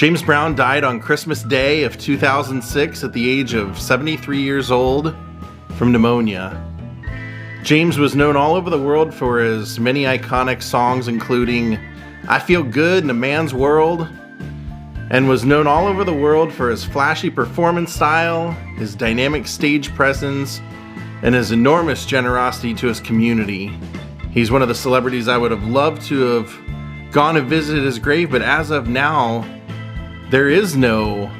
James Brown died on Christmas Day of 2006 at the age of 73 years old from pneumonia. James was known all over the world for his many iconic songs, including I Feel Good in a Man's World, and was known all over the world for his flashy performance style, his dynamic stage presence, and his enormous generosity to his community. He's one of the celebrities I would have loved to have gone and visited his grave, but as of now, there is no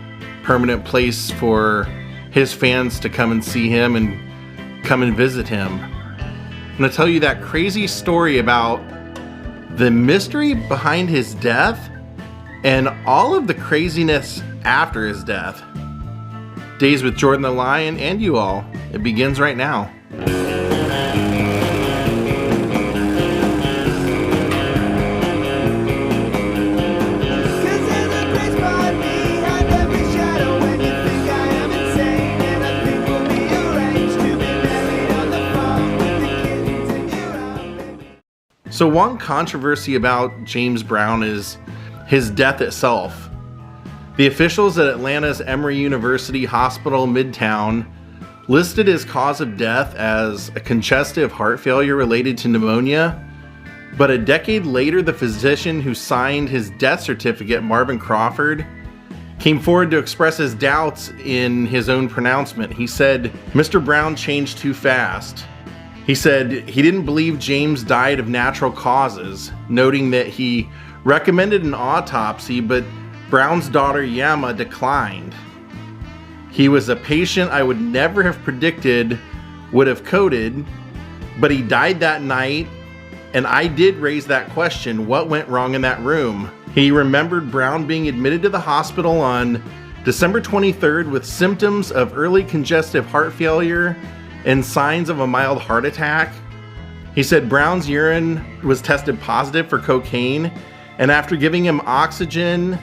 permanent place for his fans to come and see him and come and visit him. I'm going to tell you that crazy story about the mystery behind his death and all of the craziness after his death. Daze with Jordan the Lion and you all. It begins right now. So one controversy about James Brown is his death itself. The officials at Atlanta's Emory University Hospital Midtown listed his cause of death as a congestive heart failure related to pneumonia, but a decade later, the physician who signed his death certificate, Marvin Crawford, came forward to express his doubts in his own pronouncement. He said, "Mr. Brown changed too fast." He said he didn't believe James died of natural causes, noting that he recommended an autopsy, but Brown's daughter Yama declined. He was a patient I would never have predicted would have coded, but he died that night, and I did raise that question, what went wrong in that room? He remembered Brown being admitted to the hospital on December 23rd with symptoms of early congestive heart failure and signs of a mild heart attack. He said Brown's urine was tested positive for cocaine, and after giving him oxygen,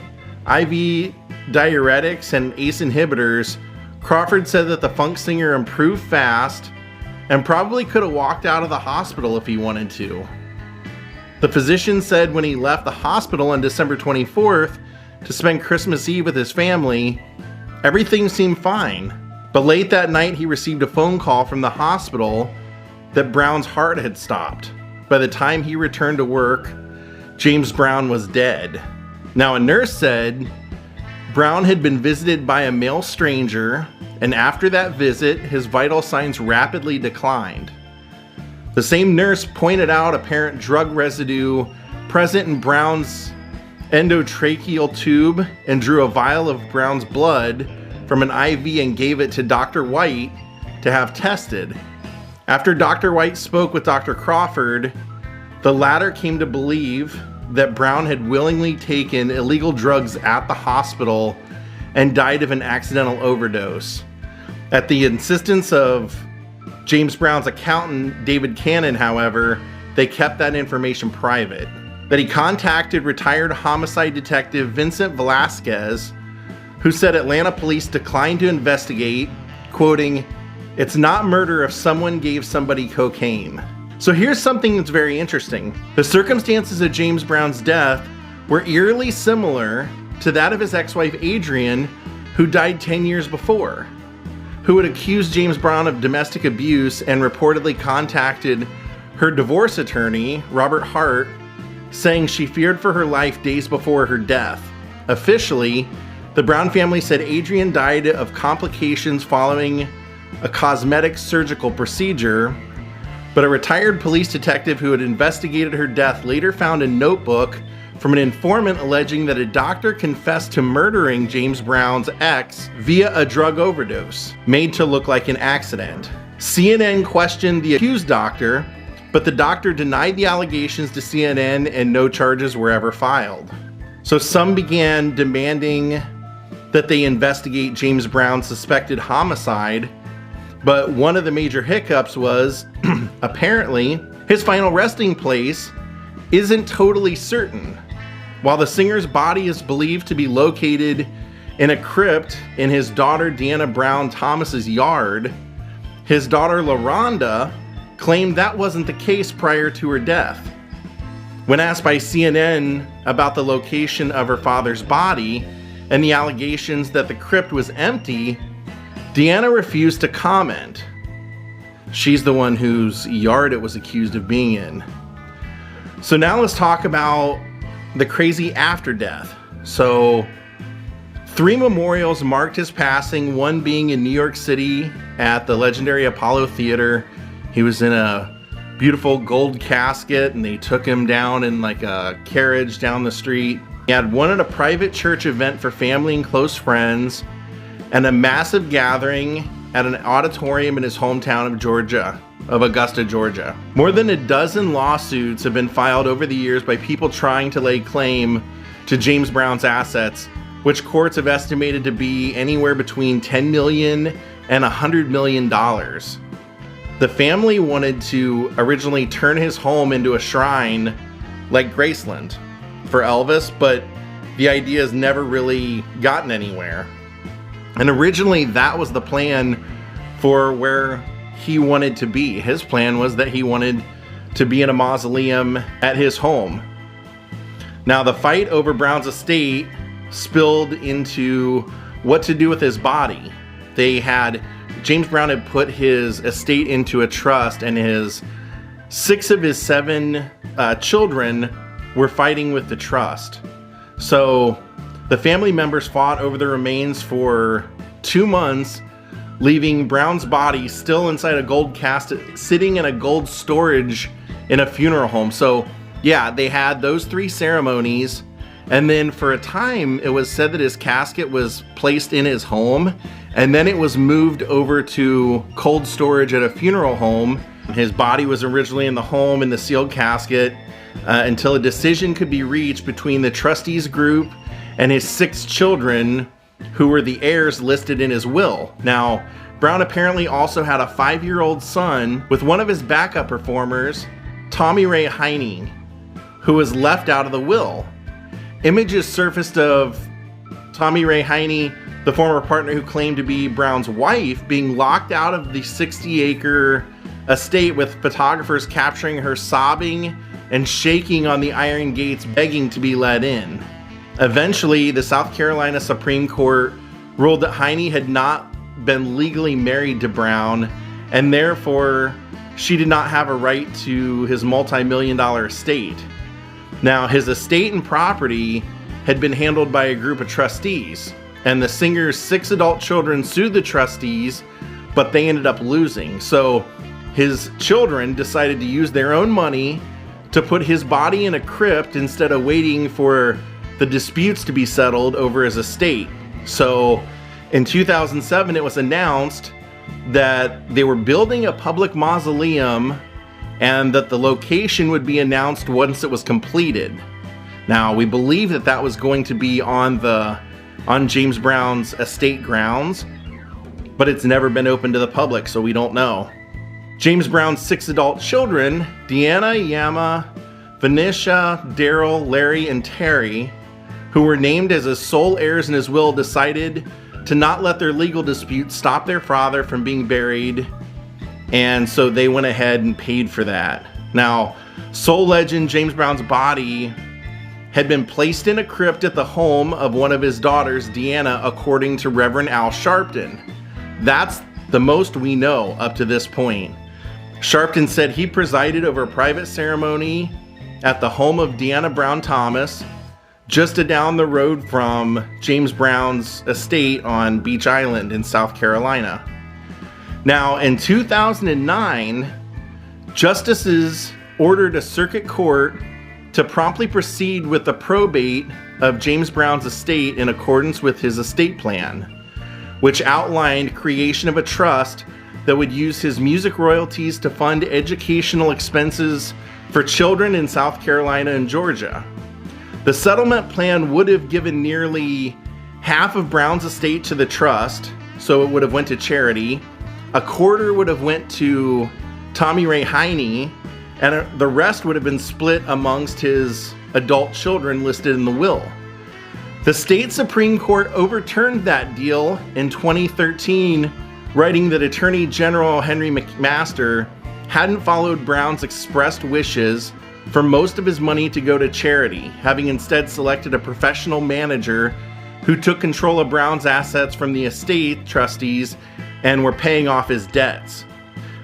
IV diuretics, and ACE inhibitors, Crawford said that the funk singer improved fast and probably could have walked out of the hospital if he wanted to. The physician said when he left the hospital on December 24th to spend Christmas Eve with his family, everything seemed fine. But late that night, he received a phone call from the hospital that Brown's heart had stopped. By the time he returned to work, James Brown was dead. Now, a nurse said Brown had been visited by a male stranger, and after that visit, his vital signs rapidly declined. The same nurse pointed out apparent drug residue present in Brown's endotracheal tube and drew a vial of Brown's blood from an IV and gave it to Dr. White to have tested. After Dr. White spoke with Dr. Crawford, the latter came to believe that Brown had willingly taken illegal drugs at the hospital and died of an accidental overdose. At the insistence of James Brown's accountant, David Cannon, however, they kept that information private. That he contacted retired homicide detective Vincent Velasquez, who said Atlanta police declined to investigate, quoting, "It's not murder if someone gave somebody cocaine." So here's something that's very interesting. The circumstances of James Brown's death were eerily similar to that of his ex-wife Adrienne, who died 10 years before, who had accused James Brown of domestic abuse and reportedly contacted her divorce attorney, Robert Hart, saying she feared for her life days before her death. Officially, the Brown family said Adrienne died of complications following a cosmetic surgical procedure, but a retired police detective who had investigated her death later found a notebook from an informant alleging that a doctor confessed to murdering James Brown's ex via a drug overdose, made to look like an accident. CNN questioned the accused doctor, but the doctor denied the allegations to CNN and no charges were ever filed. So some began demanding that they investigate James Brown's suspected homicide, but one of the major hiccups was, apparently, his final resting place isn't totally certain. While the singer's body is believed to be located in a crypt in his daughter Deanna Brown Thomas's yard, his daughter LaRonda claimed that wasn't the case prior to her death. When asked by CNN about the location of her father's body, and the allegations that the crypt was empty, Deanna refused to comment. She's the one whose yard it was accused of being in. So now let's talk about the crazy after death. So 3 memorials marked his passing, one being in New York City at the legendary Apollo Theater. He was in a beautiful gold casket and they took him down in like a carriage down the street. He had one at a private church event for family and close friends, and a massive gathering at an auditorium in his hometown of Augusta, Georgia. More than a dozen lawsuits have been filed over the years by people trying to lay claim to James Brown's assets, which courts have estimated to be anywhere between $10 million and $100 million. The family wanted to originally turn his home into a shrine like Graceland for Elvis, but the idea has never really gotten anywhere. And originally that was the plan for where he wanted to be. His plan was that he wanted to be in a mausoleum at his home. Now the fight over Brown's estate spilled into what to do with his body. James Brown had put his estate into a trust, and 6 of his 7 children were fighting with the trust. So the family members fought over the remains for 2 months, leaving Brown's body still inside a gold casket, sitting in a gold storage in a funeral home. So yeah, they had those 3 ceremonies, and then for a time it was said that his casket was placed in his home, and then it was moved over to cold storage at a funeral home. His body was originally in the home in the sealed casket until a decision could be reached between the trustees group and his 6 children, who were the heirs listed in his will. Now, Brown apparently also had a 5-year-old son with one of his backup performers, Tommy Ray Heine, who was left out of the will. Images surfaced of Tommy Ray Heine, the former partner who claimed to be Brown's wife, being locked out of the 60-acre estate, with photographers capturing her sobbing and shaking on the iron gates, begging to be let in. Eventually, the South Carolina Supreme Court ruled that Heine had not been legally married to Brown, and therefore she did not have a right to his multi-million-dollar estate. Now, his estate and property had been handled by a group of trustees, and the singer's 6 adult children sued the trustees, but they ended up losing. So his children decided to use their own money to put his body in a crypt instead of waiting for the disputes to be settled over his estate. So in 2007, it was announced that they were building a public mausoleum and that the location would be announced once it was completed. Now, we believe that that was going to be on James Brown's estate grounds, but it's never been open to the public, so we don't know. James Brown's 6 adult children, Deanna, Yama, Venetia, Daryl, Larry, and Terry, who were named as his sole heirs in his will, decided to not let their legal disputes stop their father from being buried, and so they went ahead and paid for that. Now, soul legend James Brown's body had been placed in a crypt at the home of one of his daughters, Deanna, according to Reverend Al Sharpton. That's the most we know up to this point. Sharpton said he presided over a private ceremony at the home of Deanna Brown Thomas, just down the road from James Brown's estate on Beach Island in South Carolina. Now, in 2009, justices ordered a circuit court to promptly proceed with the probate of James Brown's estate in accordance with his estate plan, which outlined creation of a trust that would use his music royalties to fund educational expenses for children in South Carolina and Georgia. The settlement plan would have given nearly half of Brown's estate to the trust, so it would have went to charity. A quarter would have went to Tommy Ray Heine, and the rest would have been split amongst his adult children listed in the will. The state Supreme Court overturned that deal in 2013, writing that Attorney General Henry McMaster hadn't followed Brown's expressed wishes for most of his money to go to charity, having instead selected a professional manager who took control of Brown's assets from the estate trustees and were paying off his debts.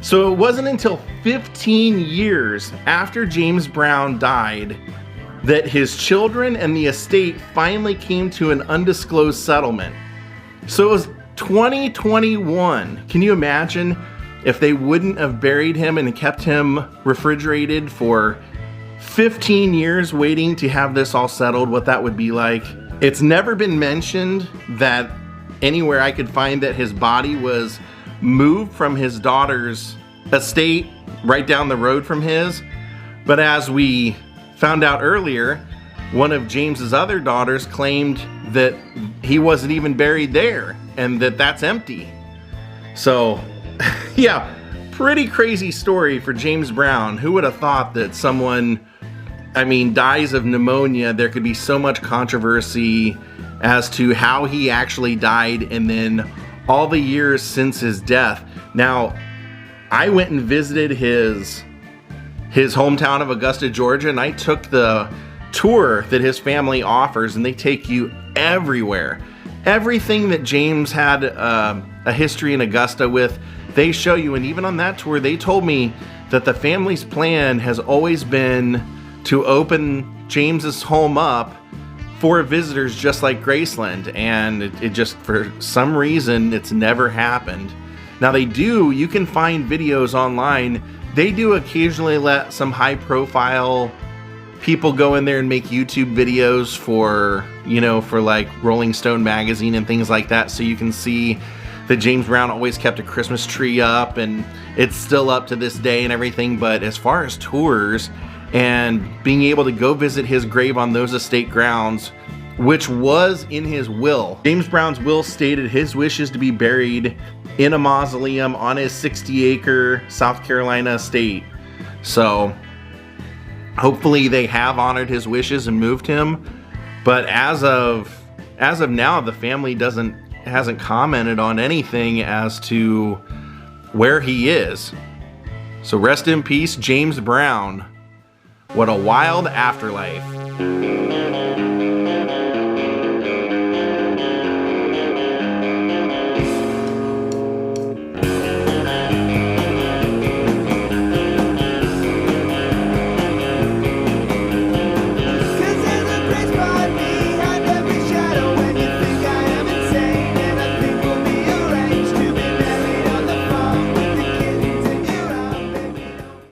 So it wasn't until 15 years after James Brown died that his children and the estate finally came to an undisclosed settlement. So it was 2021. Can you imagine if they wouldn't have buried him and kept him refrigerated for 15 years waiting to have this all settled, what that would be like? It's never been mentioned that anywhere I could find that his body was moved from his daughter's estate right down the road from his. But as we found out earlier, one of James's other daughters claimed that he wasn't even buried there and that that's empty. So yeah, pretty crazy story for James Brown. Who would have thought that someone, dies of pneumonia? There could be so much controversy as to how he actually died and then all the years since his death. Now, I went and visited his hometown of Augusta, Georgia, and I took the tour that his family offers, and they take you everywhere. Everything that James had a history in Augusta with, they show you. And even on that tour, they told me that the family's plan has always been to open James's home up for visitors just like Graceland, and it just, for some reason, it's never happened. Now you can find videos online. They do occasionally let some high profile people go in there and make YouTube videos for like Rolling Stone magazine and things like that, so you can see that James Brown always kept a Christmas tree up, and it's still up to this day and everything. But as far as tours and being able to go visit his grave on those estate grounds, which was in his will, James Brown's will stated his wish is to be buried in a mausoleum on his 60-acre South Carolina estate. So hopefully they have honored his wishes and moved him. But as of now, the family hasn't commented on anything as to where he is. So rest in peace, James Brown. What a wild afterlife.